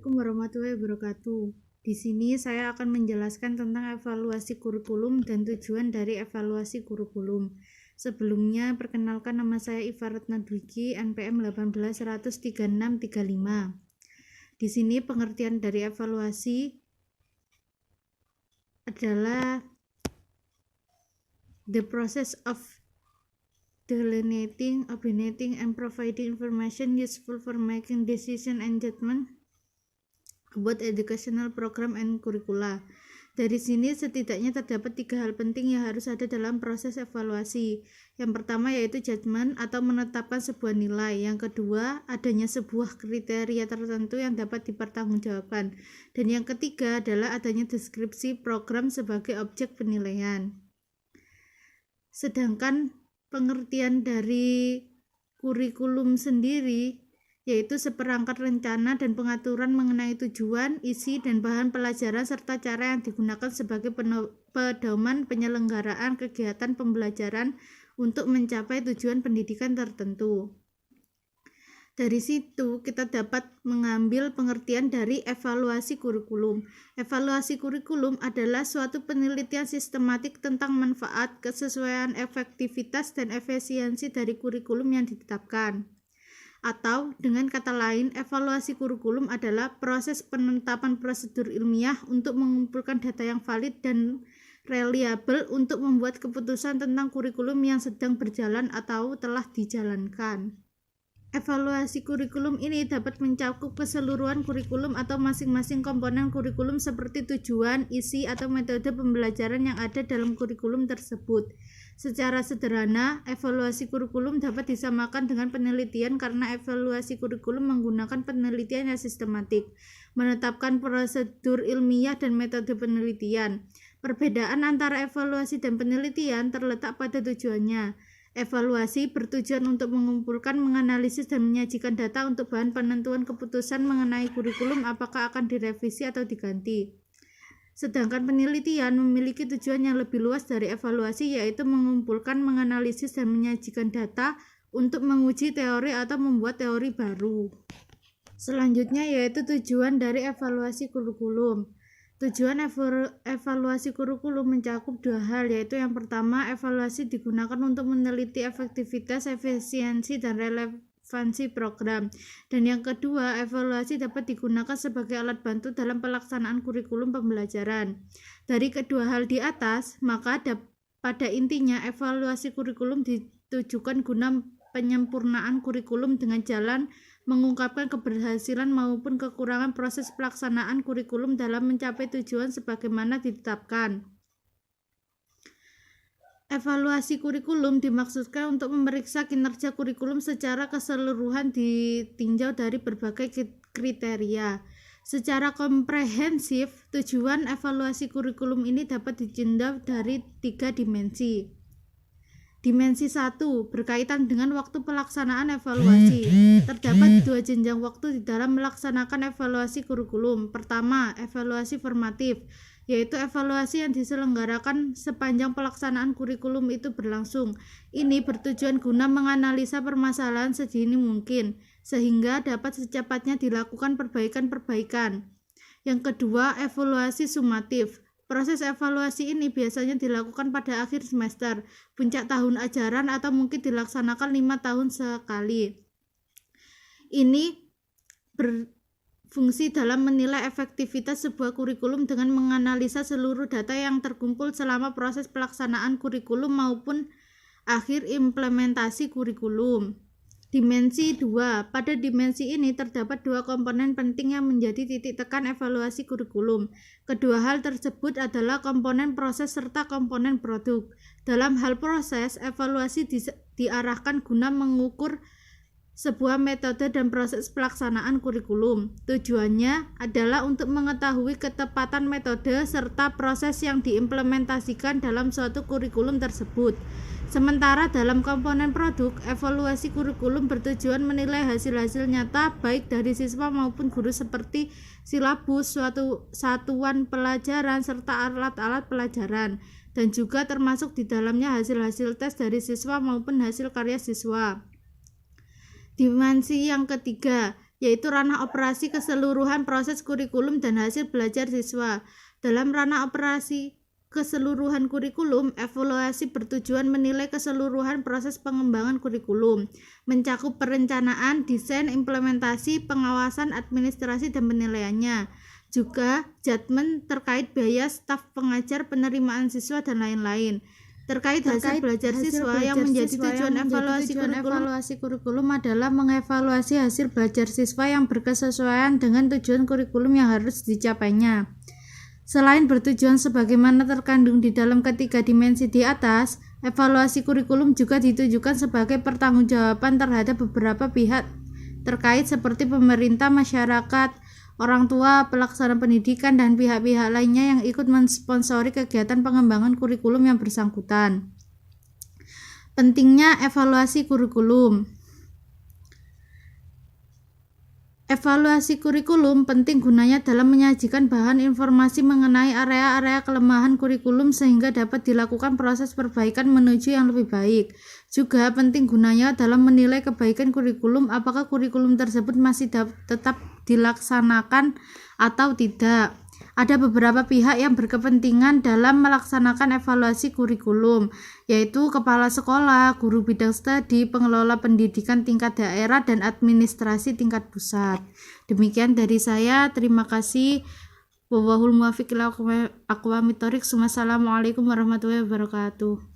Assalamualaikum warahmatullahi wabarakatuh. Di sini saya akan menjelaskan tentang evaluasi kurikulum dan tujuan dari evaluasi kurikulum. Sebelumnya, perkenalkan nama saya Iva Retna Dwiki, NPM 1813635. Di sini pengertian dari evaluasi adalah the process of delineating, opinionating, and providing information useful for making decision and judgment about educational program and curricula. Dari sini setidaknya terdapat 3 hal penting yang harus ada dalam proses evaluasi. Yang pertama yaitu judgment atau menetapkan sebuah nilai. Yang kedua, adanya sebuah kriteria tertentu yang dapat dipertanggungjawabkan. Dan yang ketiga adalah adanya deskripsi program sebagai objek penilaian. Sedangkan pengertian dari kurikulum sendiri yaitu seperangkat rencana dan pengaturan mengenai tujuan, isi, dan bahan pelajaran serta cara yang digunakan sebagai pedoman penyelenggaraan kegiatan pembelajaran untuk mencapai tujuan pendidikan tertentu. Dari situ kita dapat mengambil pengertian dari evaluasi kurikulum. Evaluasi kurikulum adalah suatu penelitian sistematik tentang manfaat, kesesuaian, efektivitas, dan efisiensi dari kurikulum yang ditetapkan. Atau dengan kata lain, evaluasi kurikulum adalah proses penetapan prosedur ilmiah untuk mengumpulkan data yang valid dan reliabel untuk membuat keputusan tentang kurikulum yang sedang berjalan atau telah dijalankan. Evaluasi kurikulum ini dapat mencakup keseluruhan kurikulum atau masing-masing komponen kurikulum seperti tujuan, isi, atau metode pembelajaran yang ada dalam kurikulum tersebut. Secara sederhana, evaluasi kurikulum dapat disamakan dengan penelitian karena evaluasi kurikulum menggunakan penelitian yang sistematik, menetapkan prosedur ilmiah dan metode penelitian. Perbedaan antara evaluasi dan penelitian terletak pada tujuannya. Evaluasi bertujuan untuk mengumpulkan, menganalisis, dan menyajikan data untuk bahan penentuan keputusan mengenai kurikulum apakah akan direvisi atau diganti. Sedangkan penelitian memiliki tujuan yang lebih luas dari evaluasi, yaitu mengumpulkan, menganalisis, dan menyajikan data untuk menguji teori atau membuat teori baru. Selanjutnya yaitu tujuan dari evaluasi kurikulum. Tujuan evaluasi kurikulum mencakup 2 hal, yaitu yang pertama, evaluasi digunakan untuk meneliti efektivitas, efisiensi, dan relevansi program. Dan yang kedua, evaluasi dapat digunakan sebagai alat bantu dalam pelaksanaan kurikulum pembelajaran. Dari kedua hal di atas, maka pada intinya evaluasi kurikulum ditujukan guna penyempurnaan kurikulum dengan jalan mengungkapkan keberhasilan maupun kekurangan proses pelaksanaan kurikulum dalam mencapai tujuan sebagaimana ditetapkan. Evaluasi kurikulum dimaksudkan untuk memeriksa kinerja kurikulum secara keseluruhan ditinjau dari berbagai kriteria. Secara komprehensif, tujuan evaluasi kurikulum ini dapat ditinjau dari 3 dimensi. Dimensi 1 berkaitan dengan waktu pelaksanaan evaluasi. Terdapat 2 jenjang waktu di dalam melaksanakan evaluasi kurikulum. Pertama, evaluasi formatif, yaitu evaluasi yang diselenggarakan sepanjang pelaksanaan kurikulum itu berlangsung. Ini bertujuan guna menganalisa permasalahan sedini mungkin, sehingga dapat secepatnya dilakukan perbaikan-perbaikan. Yang kedua, evaluasi sumatif. Proses evaluasi ini biasanya dilakukan pada akhir semester, puncak tahun ajaran, atau mungkin dilaksanakan 5 tahun sekali. Ini berfungsi dalam menilai efektivitas sebuah kurikulum dengan menganalisa seluruh data yang terkumpul selama proses pelaksanaan kurikulum maupun akhir implementasi kurikulum. Dimensi 2. Pada dimensi ini terdapat 2 komponen penting yang menjadi titik tekan evaluasi kurikulum. Kedua hal tersebut adalah komponen proses serta komponen produk. Dalam hal proses, evaluasi diarahkan guna mengukur sebuah metode dan proses pelaksanaan kurikulum. Tujuannya adalah untuk mengetahui ketepatan metode serta proses yang diimplementasikan dalam suatu kurikulum tersebut. Sementara dalam komponen produk, evaluasi kurikulum bertujuan menilai hasil-hasil nyata baik dari siswa maupun guru seperti silabus, suatu satuan pelajaran, serta alat-alat pelajaran, dan juga termasuk di dalamnya hasil-hasil tes dari siswa maupun hasil karya siswa. Dimensi yang ketiga yaitu ranah operasi keseluruhan proses kurikulum dan hasil belajar siswa. Dalam ranah operasi keseluruhan kurikulum, evaluasi bertujuan menilai keseluruhan proses pengembangan kurikulum, mencakup perencanaan, desain, implementasi, pengawasan, administrasi, dan penilaiannya. Juga judgement terkait biaya staf pengajar, penerimaan siswa, dan lain-lain. Terkait hasil belajar siswa yang menjadi tujuan evaluasi kurikulum adalah mengevaluasi hasil belajar siswa yang berkesesuaian dengan tujuan kurikulum yang harus dicapainya. Selain bertujuan sebagaimana terkandung di dalam ketiga dimensi di atas, evaluasi kurikulum juga ditujukan sebagai pertanggungjawaban terhadap beberapa pihak terkait seperti pemerintah, masyarakat, orang tua, pelaksana pendidikan, dan pihak-pihak lainnya yang ikut mensponsori kegiatan pengembangan kurikulum yang bersangkutan. Pentingnya evaluasi kurikulum. Evaluasi kurikulum penting gunanya dalam menyajikan bahan informasi mengenai area-area kelemahan kurikulum sehingga dapat dilakukan proses perbaikan menuju yang lebih baik. Juga penting gunanya dalam menilai kebaikan kurikulum, apakah kurikulum tersebut masih tetap dilaksanakan atau tidak. Ada beberapa pihak yang berkepentingan dalam melaksanakan evaluasi kurikulum, yaitu kepala sekolah, guru bidang studi, pengelola pendidikan tingkat daerah, dan administrasi tingkat pusat. Demikian dari saya, terima kasih. Wallahul muwaffiq ila aqwamit thoriq. Wassalamualaikum warahmatullahi wabarakatuh.